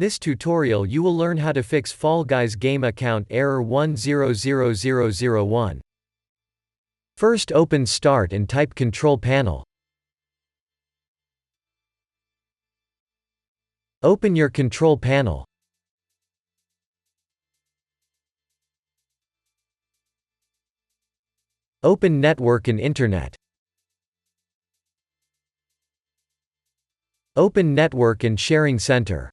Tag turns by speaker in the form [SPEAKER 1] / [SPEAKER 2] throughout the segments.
[SPEAKER 1] this tutorial you will learn how to fix Fall Guys game account error 100001. First open Start and type Control Panel. Open your Control Panel. Open Network and Internet. Open Network and Sharing Center.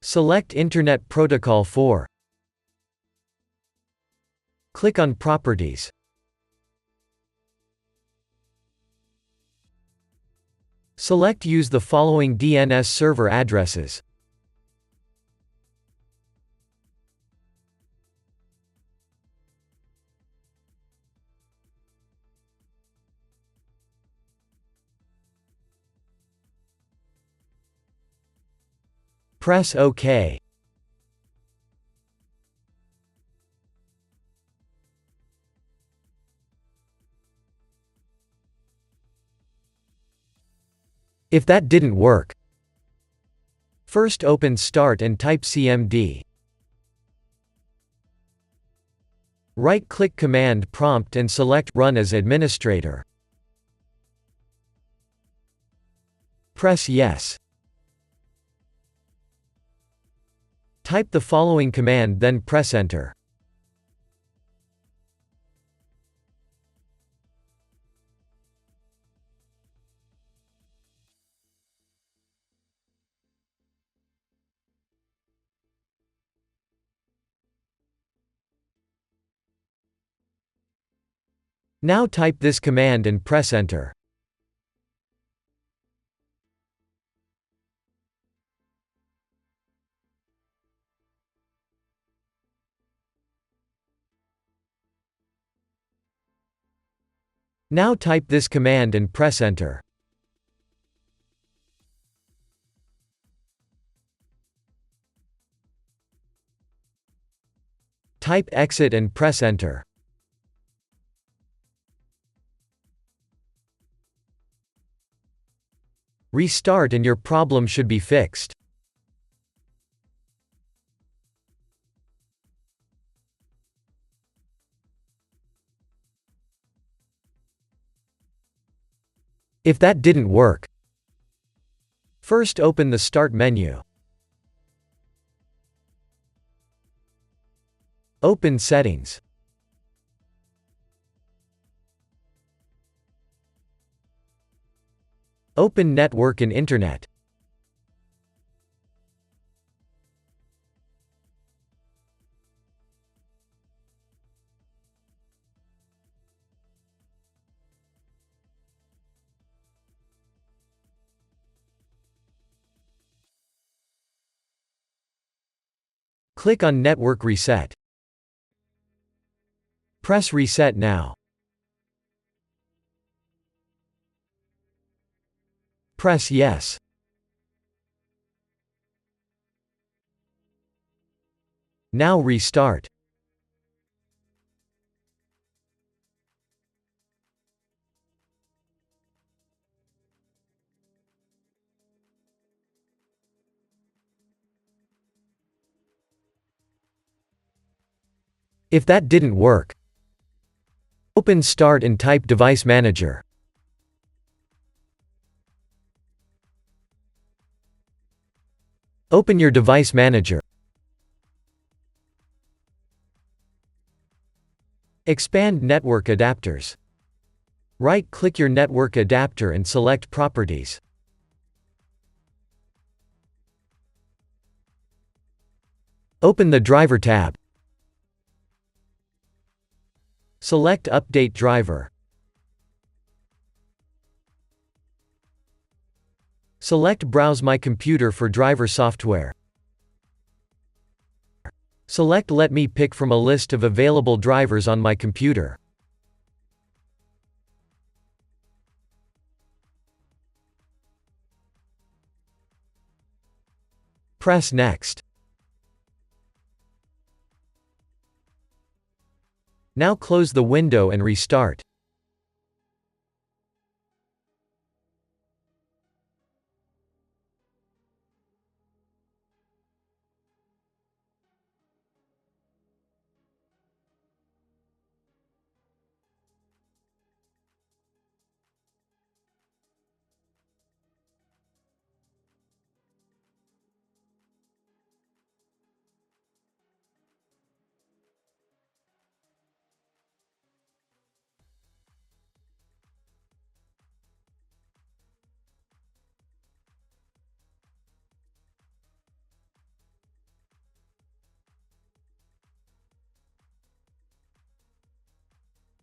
[SPEAKER 1] Select Internet Protocol 4. Click on Properties. Select Use the following DNS server addresses. Press OK. If that didn't work, first open Start and type cmd. Right-click Command Prompt and select Run as Administrator. Press Yes. Type the following command, then press Enter. Now type this command and press Enter. Now type this command and press Enter. Type Exit and press Enter. Restart and your problem should be fixed. If that didn't work, first open the Start menu. Open Settings. Open Network and Internet. Click on Network Reset. Press Reset now. Press Yes. Now restart. If that didn't work, open Start and type Device Manager. Open your Device Manager. Expand Network Adapters. Right-click your network adapter and select Properties. Open the Driver tab. Select Update Driver. Select Browse My Computer for driver software. Select Let me pick from a list of available drivers on my computer. Press Next. Now close the window and restart.